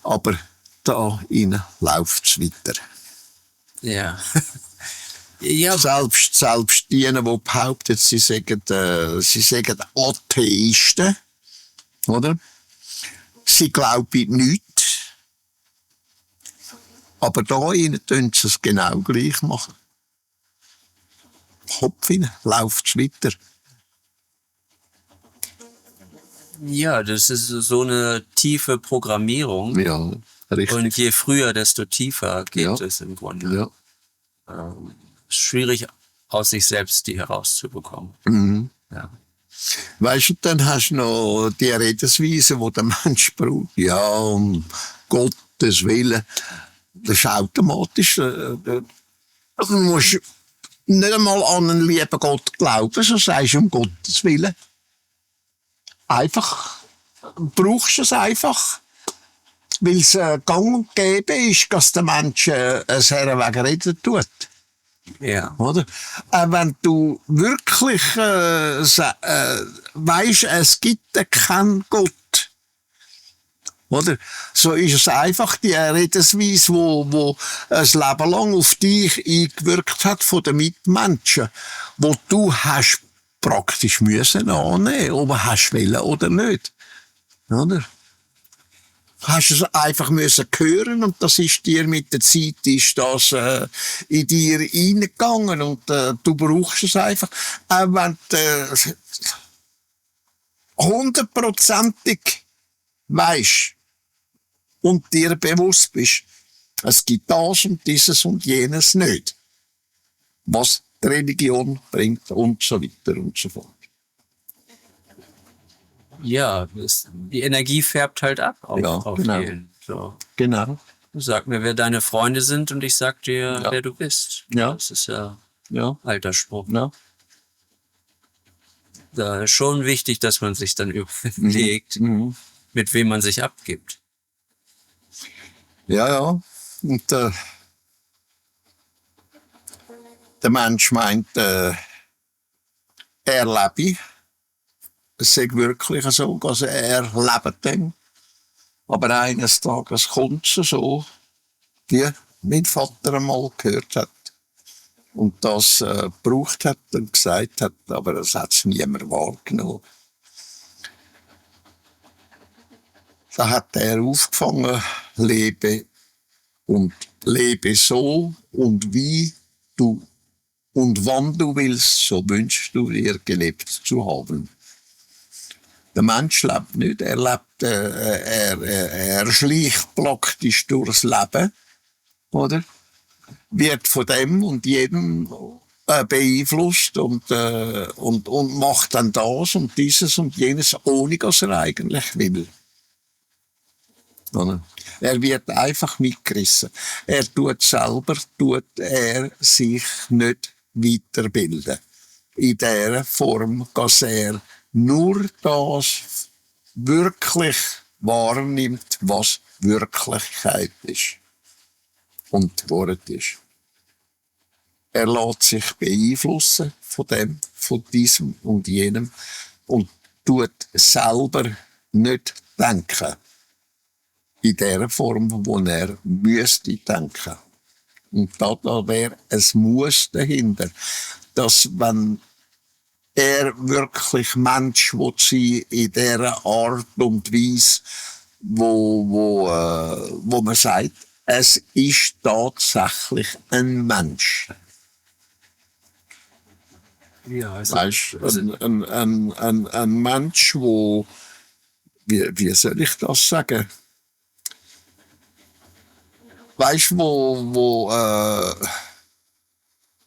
Aber da innen läuft es weiter. Ja. Ja. Selbst die behaupten, sie sagen Atheisten, oder? Sie glauben nichts. Aber da innen tun sie es genau gleich machen. Kopf rein, läuft es weiter. Ja, das ist so eine tiefe Programmierung. Ja, richtig. Und je früher, desto tiefer geht Ja. es im Grunde. Ja. Schwierig, aus sich selbst die herauszubekommen. Mhm. Ja. Weißt du, dann hast du noch die Redensweise, die der Mensch braucht. Ja, um Gottes Willen. Das ist automatisch. Du musst nicht einmal an einen lieben Gott glauben, so sagst du um Gottes Willen. Einfach. Brauchst du es einfach. Weil es gang und gäbe ist, dass der Mensch es herweg reden tut. Ja. Oder? Wenn du wirklich weisst, es gibt keinen Gott. Oder? So ist es einfach die Redensweise, wo ein Leben lang auf dich eingewirkt hat von den Mitmenschen, wo du hast praktisch müssen annehmen, ob du hast wollen oder nicht. Oder? Hast es einfach müssen hören und das ist dir mit der Zeit ist das in dir reingegangen und du brauchst es einfach. Auch wenn du 100%ig weisst und dir bewusst bist, es gibt das und dieses und jenes nicht, was die Religion bringt und so weiter und so fort. Ja, die Energie färbt halt ab auf genau. jeden. So. Genau. Sag mir, wer deine Freunde sind und ich sag dir, wer du bist. Ja. Das ist ja Ja. alter Spruch. Ja. Da ist schon wichtig, dass man sich dann überlegt, mit wem man sich abgibt. Ja, ja. Und der Mensch meint, er lebe. Es ist wirklich so, also er lebt dann. Aber eines Tages kommt es so, wie mein Vater einmal gehört hat. Und das gebraucht hat und gesagt hat, aber das hat es niemand wahrgenommen. Da hat er aufgefangen, lebe so und wie du und wann du willst, so wünschst du dir gelebt zu haben. Der Mensch lebt nicht, er schleicht praktisch durchs Leben, oder? Wird von dem und jedem beeinflusst und macht dann das und dieses und jenes, ohne dass er eigentlich will. Oder? Er wird einfach mitgerissen. Er tut sich nicht weiterbilden. In der Form, dass er nur das wirklich wahrnimmt, was Wirklichkeit ist. Und die Wahrheit ist, er lässt sich beeinflussen von diesem und jenem und tut selber nicht denken. In der Form, wo er müsste denken. Und da wäre ein Muss dahinter. Dass, wenn er wirklich Mensch will sein in dieser Art und Weise, wo man sagt, es ist tatsächlich ein Mensch. Ja, also, Weißt, ein Mensch, wie soll ich das sagen? Weißt,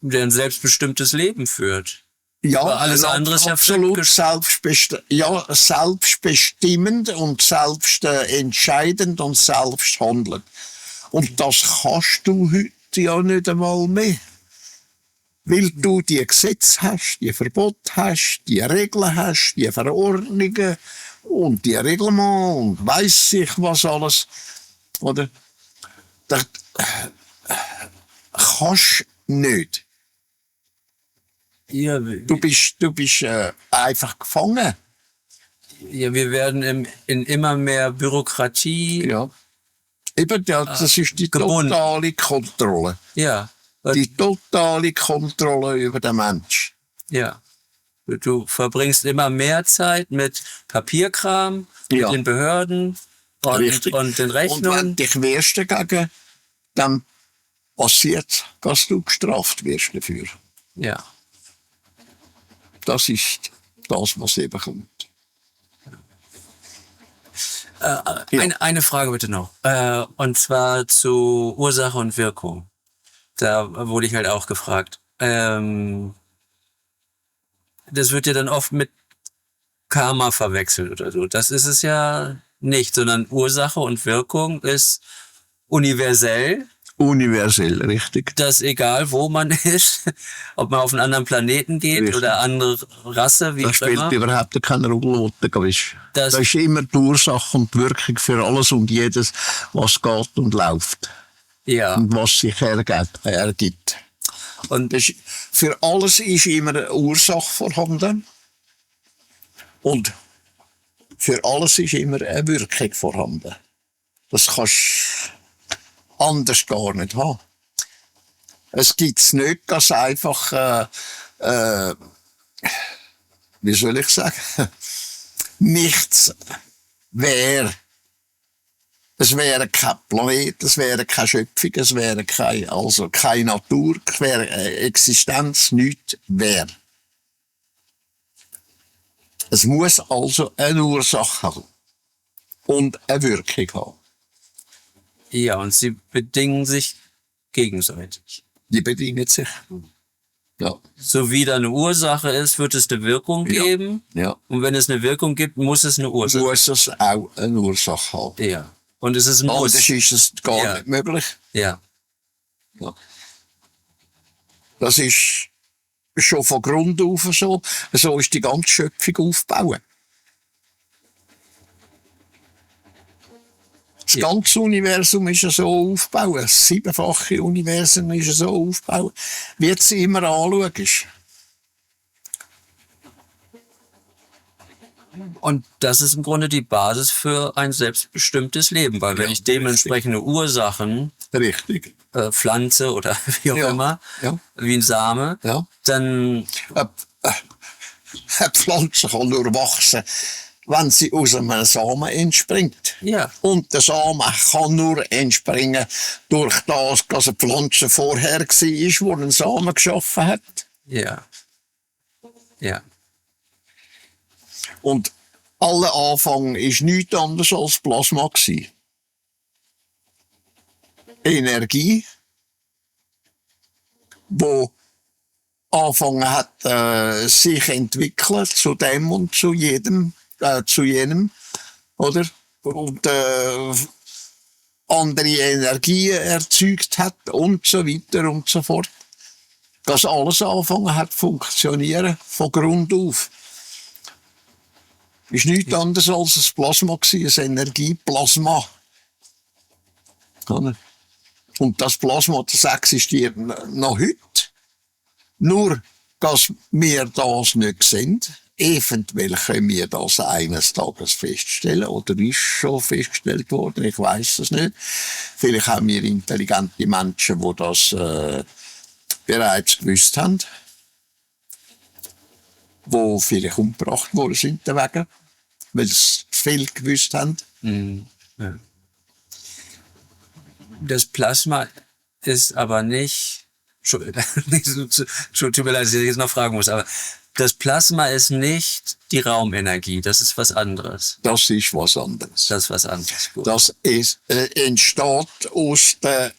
der ein selbstbestimmtes Leben führt. ja, Aber alles andere ist ja absolut selbstbestimmend und selbstentscheidend und selbsthandelnd. Und das kannst du heute ja nicht einmal mehr. Weil du die Gesetze hast, die Verbote hast, die Regeln hast, die Verordnungen und die Reglements und weiss ich was alles. Oder? Das kannst nicht. Ja, Du bist einfach gefangen. ja, wir werden in immer mehr Bürokratie. Ja. Eben, das ist die gebunden. totale Kontrolle. Ja, Die totale Kontrolle über den Mensch. ja. Du verbringst immer mehr Zeit mit Papierkram, Ja. mit den Behörden und den Und wenn Rechnungen. du dich wehrst dagegen, dann passiert, dass du gestraft wirst dafür. Ja. Das ist das, was eben kommt. Eine Frage bitte noch. Und zwar zu Ursache und Wirkung. Da wurde ich halt auch gefragt. Das wird ja dann oft mit Karma verwechselt oder so. Das ist es ja nicht, sondern Ursache und Wirkung ist universell, Universell, richtig. dass egal wo man ist, ob man auf einen anderen Planeten geht Richtig. oder andere Rasse, wie Das auch spielt immer. überhaupt keine Rolle, wo du bist. Das- Das ist immer die Ursache und die Wirkung für alles und jedes, was geht und läuft. Ja. Und was sich ergibt. Und Für alles ist immer eine Ursache vorhanden. Und für alles ist immer eine Wirkung vorhanden. Das kannst du anders gar nicht haben. Es gibt's nicht, dass einfach, wie soll ich sagen, nichts wäre. Es wäre kein Planet, es wäre keine Schöpfung, es wäre keine Natur, es wäre Existenz, nichts wäre. Es muss also eine Ursache haben und eine Wirkung haben. ja, und sie bedingen sich gegenseitig. Die bedingen sich. Ja, So wie da eine Ursache ist, wird es eine Wirkung Ja. geben. ja. Und wenn es eine Wirkung gibt, muss es eine Ursache. Muss es auch eine Ursache haben. Ja. Und es ist ein Muss. Anders ist es gar Ja. nicht möglich. Ja. Ja. Das ist schon von Grund auf so. So ist die ganze Schöpfung aufgebaut. Das Ja. ganze Universum ist ja so aufgebaut. Das 7-fache Universum ist ja so aufgebaut. Wie du es immer anschaust. Und das ist im Grunde die Basis für ein selbstbestimmtes Leben, weil wenn Ja, ich dementsprechende Ursachen Richtig. pflanze oder wie auch Ja. immer, Ja. wie ein Same, Ja. dann Eine Pflanze kann nur wachsen, wenn sie aus einem Samen entspringt. ja, Und der Samen kann nur entspringen durch das, dass eine Pflanze vorher war, die einen Samen geschaffen hat. ja, ja, Und aller Anfang war nichts anderes als Plasma gewesen. Energie, wo angefangen hat, sich entwickeln zu dem und zu jenem, oder? Und andere Energien erzeugt hat und so weiter und so fort. Dass alles angefangen hat zu funktionieren, von Grund auf. Ist nichts anderes als ein Plasma gewesen, ein Energieplasma. Oder? Und das Plasma, das existiert noch heute. Nur, dass wir das nicht sehen. Eventuell können wir das eines Tages feststellen, oder ist schon festgestellt worden, ich weiß es nicht. Vielleicht haben wir intelligente Menschen, die das bereits gewusst haben, die vielleicht umgebracht worden sind deswegen, weil sie viel gewusst haben. Ja. Das Plasma ist aber nicht, tut mir leid, dass ich jetzt noch fragen muss, aber das Plasma ist nicht die Raumenergie, das ist was anderes. Das ist was anderes. Das ist was anderes. Gut. Das ist, entsteht aus der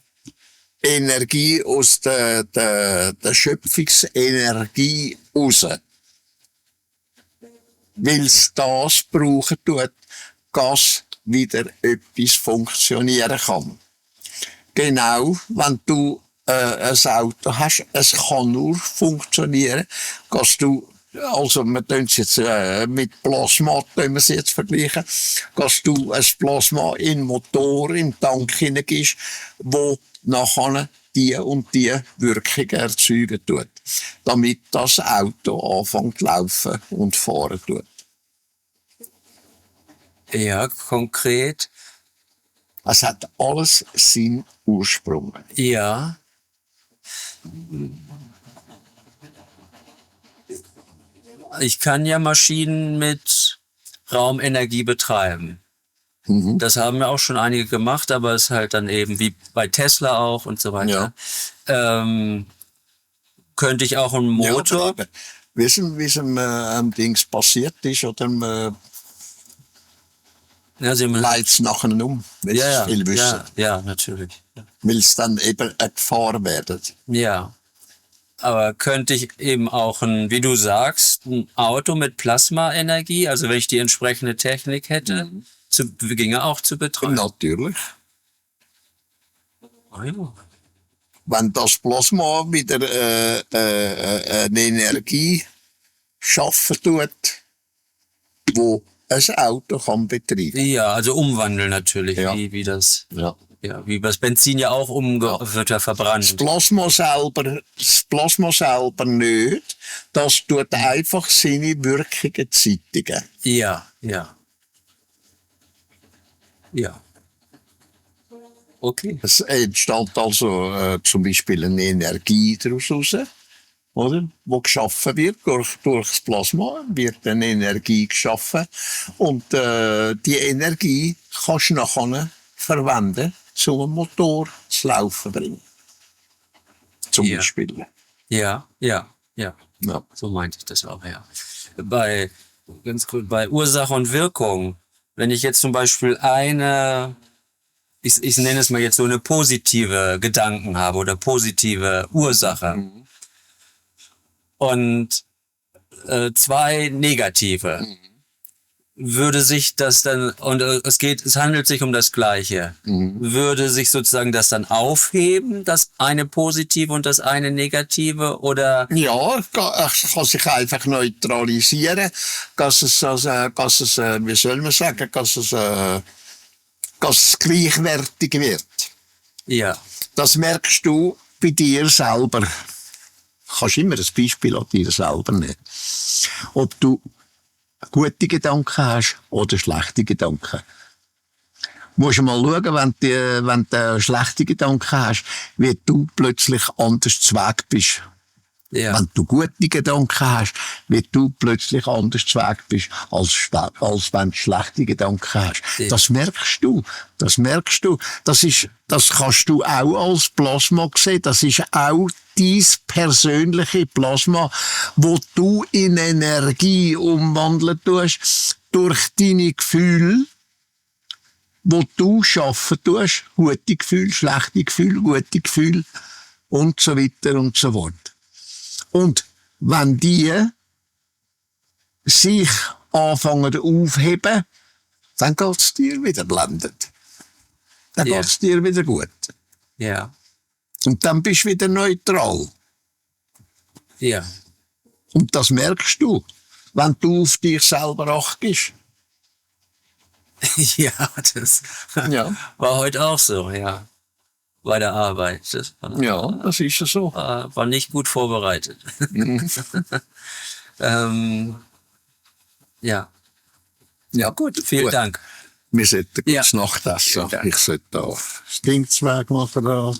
Energie, aus der Schöpfungsenergie raus. Weil es das brauchen tut, dass wieder etwas funktionieren kann. Genau, wenn du ein Auto hast, es kann nur funktionieren, dass du, also wir tun es jetzt mit Plasma, tun wir es jetzt vergleichen, dass du ein Plasma in den Motor, in den Tank hineingibst, wo nachher die und die Wirkung erzeugen tut, damit das Auto anfängt zu laufen und fahren tut. Ja, konkret. Es hat alles seinen Ursprung. Ja. Ich kann ja Maschinen mit Raumenergie betreiben. Das haben ja auch schon einige gemacht, aber es ist halt dann eben wie bei Tesla auch und so weiter. Ja. Könnte ich auch einen Motor... Ja, wissen, wie es Dings passiert ist, oder ja, Sie leitet es nachher um, weil ja, es viel wissen. Ja, natürlich. Weil es dann eben eine Gefahr wird. Ja. Aber könnte ich eben auch wie du sagst, ein Auto mit Plasmaenergie, also wenn ich die entsprechende Technik hätte, ginge auch zu betreiben? Natürlich. Oh ja. Wenn das Plasma wieder eine Energie schaffen tut, wo ein Auto kann betreiben. Ja, also umwandeln natürlich, Ja. wie das, Ja. ja, wie das Benzin ja auch wird ja verbrannt. Das Plasma selber nicht. Das tut einfach seine Wirkungen zeitigen. Ja. Okay. Es entsteht also zum Beispiel eine Energie daraus raus, oder? Wo geschaffen wird durch das Plasma, wird eine Energie geschaffen und die Energie kannst du nachher verwenden, um einen Motor zu laufen bringen. Zum Beispiel. Ja. Ja. So meinte ich das auch, ja. Ganz kurz, bei Ursache und Wirkung, wenn ich jetzt zum Beispiel ich nenne es mal jetzt so eine positive Gedanken habe oder positive Ursache und zwei negative, würde sich das dann, und es handelt sich um das Gleiche, würde sich sozusagen das dann aufheben, das eine positive und das eine negative, oder? Ja, es kann sich einfach neutralisieren, dass es wie soll man sagen, dass es gleichwertig wird. Ja. Das merkst du bei dir selber. Du kannst immer ein Beispiel an dir selber nehmen. Ob du gute Gedanken hast oder schlechte Gedanken. Du musst mal schauen, wenn du schlechte Gedanken hast, wie du plötzlich anders zu Weg bist. Ja. Wenn du gute Gedanken hast, wie du plötzlich anders zu Weg bist, als wenn du schlechte Gedanken hast. Ja. Das merkst du. Das kannst du auch als Plasma sehen. Das ist auch dein persönliche Plasma, wo du in Energie umwandeln tust, durch deine Gefühle, wo du schaffen tust, gute Gefühle, schlechte Gefühle, gute Gefühle und so weiter und so fort. Und wenn die sich anfangen aufheben, dann geht's dir wieder blendend. Dann Ja. geht's dir wieder gut. Ja. Und dann bist du wieder neutral. Ja. Und das merkst du, wenn du auf dich selber achtest. Ja, das Ja. war heute auch so, ja. bei der Arbeit. Das Ja, das ist ja so. war nicht gut vorbereitet. Ja, Ja, gut, vielen Dank. Wir sollten Ja. kurz Nacht essen. Vielen Dank. Ich sollte da das Ding zu Weg machen. Da.